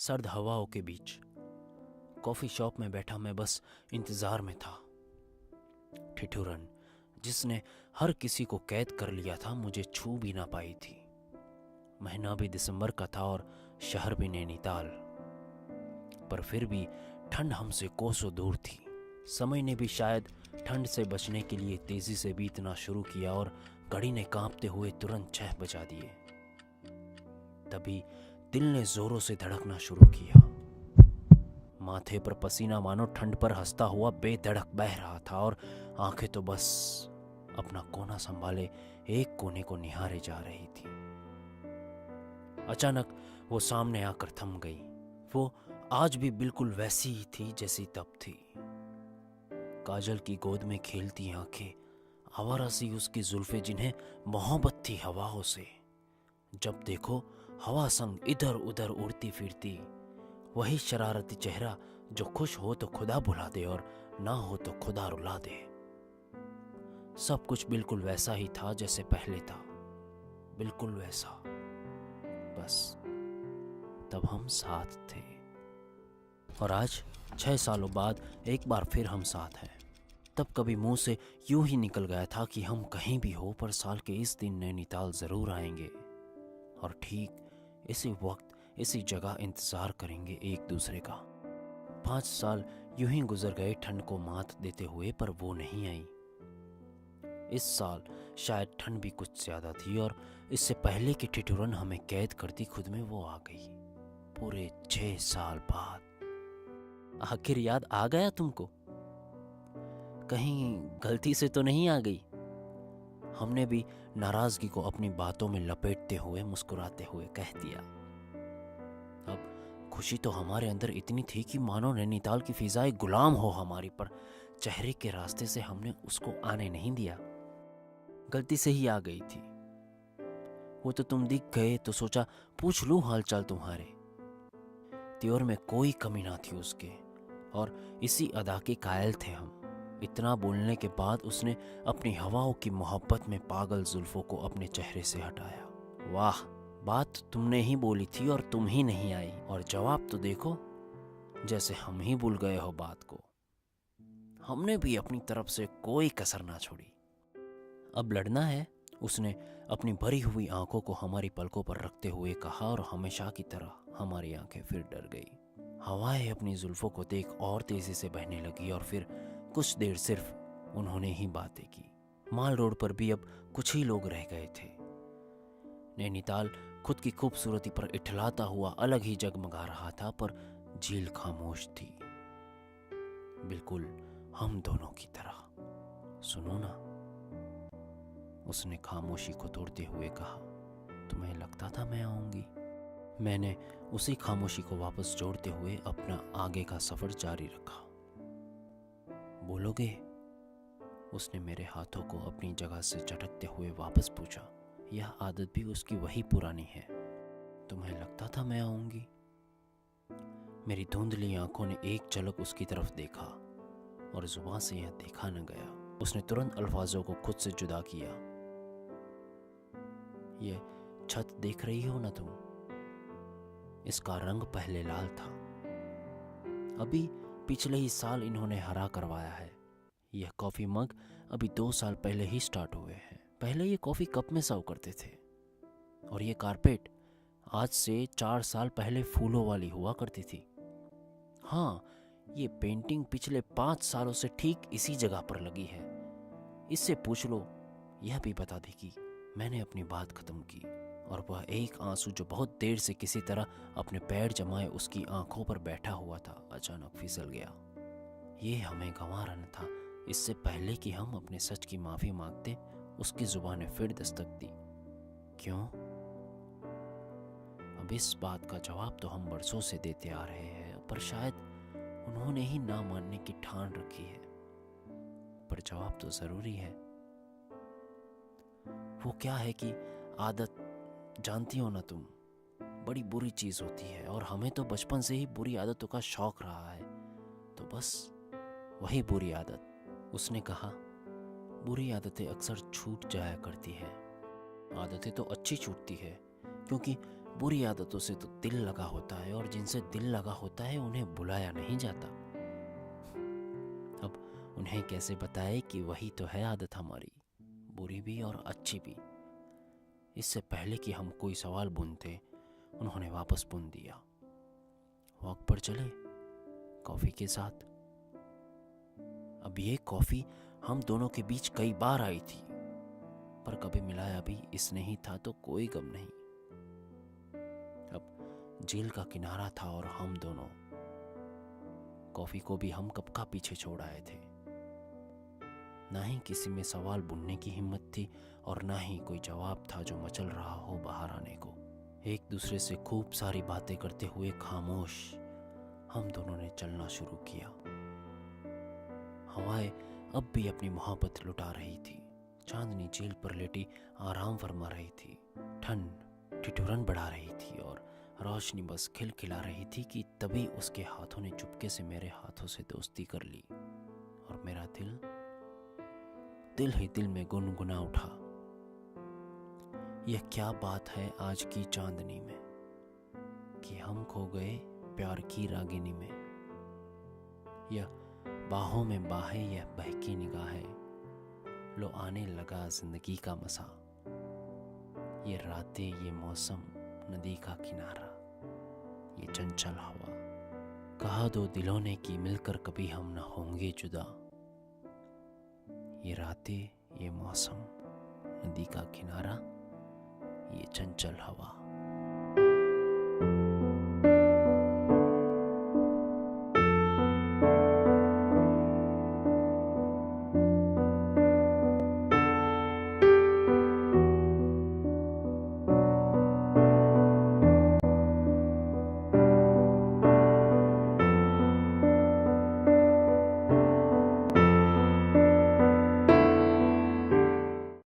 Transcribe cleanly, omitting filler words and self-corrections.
सर्द हवाओं के बीच कॉफी शॉप में बैठा मैं बस इंतजार में था। ठिठुरन जिसने हर किसी को कैद कर लिया था मुझे छू भी ना पाई थी। महीना भी दिसंबर का था और शहर भी नैनीताल, पर फिर भी ठंड हमसे कोसों दूर थी। समय ने भी शायद ठंड से बचने के लिए तेजी से बीतना शुरू किया और घड़ी ने कांपते हुए तुरंत 6 बजा दिए। तभी दिल ने जोरों से धड़कना शुरू किया। माथे पर पसीना मानो ठंड पर हंसता हुआ बेधड़क बह रहा था और आंखें तो बस अपना कोना संभाले एक कोने को निहारे जा रही थी। अचानक वो सामने आकर थम गई। वो आज भी बिल्कुल वैसी ही थी जैसी तब थी। काजल की गोद में खेलती आंखें, आवारा सी उसकी जुल्फे जिन्हें मोहब्बत थी हवाओं से। जब देखो हवा संग इधर उधर उड़ती फिरती, वही शरारती चेहरा जो खुश हो तो खुदा भुला दे और ना हो तो खुदा रुला दे। सब कुछ बिल्कुल वैसा ही था जैसे पहले था, बिल्कुल वैसा। बस तब हम साथ थे और आज 6 सालों बाद एक बार फिर हम साथ हैं। तब कभी मुंह से यूं ही निकल गया था कि हम कहीं भी हो पर साल के इस दिन नैनीताल जरूर आएंगे और ठीक इसी वक्त इसी जगह इंतजार करेंगे एक दूसरे का। 5 साल यूं ही गुजर गए ठंड को मात देते हुए, पर वो नहीं आई। इस साल शायद ठंड भी कुछ ज्यादा थी और इससे पहले कि ठिठुरन हमें कैद करती खुद में वो आ गई। पूरे 6 साल बाद आखिर याद आ गया तुमको? कहीं गलती से तो नहीं आ गई? हमने भी नाराजगी को अपनी बातों में लपेटते हुए मुस्कुराते हुए कह दिया। अब खुशी तो हमारे अंदर इतनी थी कि मानो नैनीताल की फिजा एक गुलाम हो हमारी, पर चेहरे के रास्ते से हमने उसको आने नहीं दिया। गलती से ही आ गई थी। वो तो तुम दिख गए तो सोचा पूछ लूं हालचाल तुम्हारे। त्योर में कोई कमी ना थी उसके और इसी अदा के कायल थे हम। इतना बोलने के बाद उसने अपनी हवाओं की मोहब्बत में पागल जुल्फों को अपने चेहरे से हटाया। वाह, बात तुमने ही बोली थी और तुम ही नहीं आई, और जवाब तो देखो, जैसे हम ही भूल गए हो बात को। हमने भी अपनी तरफ से कोई कसर ना छोड़ी। अब लड़ना है, उसने अपनी भरी हुई आंखों को हमारी पलकों पर रखते हुए कहा और हमेशा की तरह हमारी आंखें फिर डर गई। हवाएं अपनी जुल्फों को देख और तेजी से बहने लगी और फिर कुछ देर सिर्फ उन्होंने ही बातें की। माल रोड पर भी अब कुछ ही लोग रह गए थे। नैनीताल खुद की खूबसूरती पर इठलाता हुआ अलग ही जगमगा रहा था, पर झील खामोश थी, बिल्कुल हम दोनों की तरह। सुनो ना, उसने खामोशी को तोड़ते हुए कहा। तुम्हें लगता था मैं आऊंगी? मैंने उसी खामोशी को वापस जोड़ते हुए अपना आगे का सफर जारी रखा। बोलोगे? उसने मेरे हाथों को अपनी जगह से झटकते हुए वापस पूछा। यह आदत भी उसकी वही पुरानी है। तुम्हें लगता था मैं आऊंगी? मेरी धुंधली आंखों ने एक झलक उसकी तरफ देखा और जुबान से यह देखा न गया। उसने तुरंत अल्फाजों को खुद से जुदा किया। ये छत देख रही हो ना तुम? इसका रंग पहले लाल था, अभी पिछले ही साल इन्होंने हरा करवाया है। यह कॉफी मग अभी 2 साल पहले ही स्टार्ट हुए हैं। पहले ये कॉफी कप में सर्व करते थे और ये कारपेट आज से 4 साल पहले फूलों वाली हुआ करती थी। हाँ, ये पेंटिंग पिछले 5 सालों से ठीक इसी जगह पर लगी है। इससे पूछ लो, यह भी बता देगी। मैंने अपनी बात खत्म की और वह एक आंसू जो बहुत देर से किसी तरह अपने पैर जमाए उसकी आंखों पर बैठा हुआ था, अचानक फिसल गया। ये हमें गंवारा न था। इससे पहले कि हम अपने सच की माफी मांगते, उसकी जुबान ने फिर दस्तक दी। क्यों? अब इस बात का जवाब तो हम बरसों से देते आ रहे हैं, पर शायद उन्होंने ही ना मानने की ठान रखी है। पर जवाब तो जरूरी है। वो क्या है कि आदत, जानती हो ना तुम, बड़ी बुरी चीज होती है और हमें तो बचपन से ही बुरी आदतों का शौक रहा है। तो बस वही बुरी आदत। उसने कहा, बुरी आदतें अक्सर छूट जाया करती है। आदतें तो अच्छी छूटती है, क्योंकि बुरी आदतों से तो दिल लगा होता है, और जिनसे दिल लगा होता है उन्हें बुलाया नहीं जाता। अब उन्हें कैसे बताए कि वही तो है आदत हमारी, बुरी भी और अच्छी भी। इससे पहले कि हम कोई सवाल बुनते, उन्होंने वापस बुन दिया। वॉक पर चले कॉफी के साथ। अब ये कॉफी हम दोनों के बीच कई बार आई थी, पर कभी मिलाया भी इसने ही था, तो कोई गम नहीं। अब झील का किनारा था और हम दोनों, कॉफी को भी हम कब का पीछे छोड़ आए थे। ना ही किसी में सवाल बुनने की हिम्मत थी, और ना ही कोई जवाब था जो मचल रहा हो बाहर आने को। एक दूसरे से खूब सारी बातें करते हुए खामोश हम दोनों ने चलना शुरू किया। हवाएं अब भी अपनी मोहब्बत लुटा रही थी। चांदनी झील पर लेटी आराम फरमा रही थी। ठंड ठिठुरन बढ़ा रही थी और रोशनी बस खिलखिला रही थी कि तभी उसके हाथों ने चुपके से मेरे हाथों से दोस्ती कर ली, और मेरा दिल ही दिल में गुनगुना उठा। यह क्या बात है आज की चांदनी में, कि हम खो गए प्यार की रागिनी में। यह बाहों में बाहें, यह बहकी निगाहें, लो आने लगा जिंदगी का मसा। ये रातें, ये मौसम, नदी का किनारा, ये चंचल हवा। कहा दो दिलों ने कि मिलकर कभी हम न होंगे जुदा। ये रातें, ये मौसम, नदी का किनारा, ये चंचल हवा।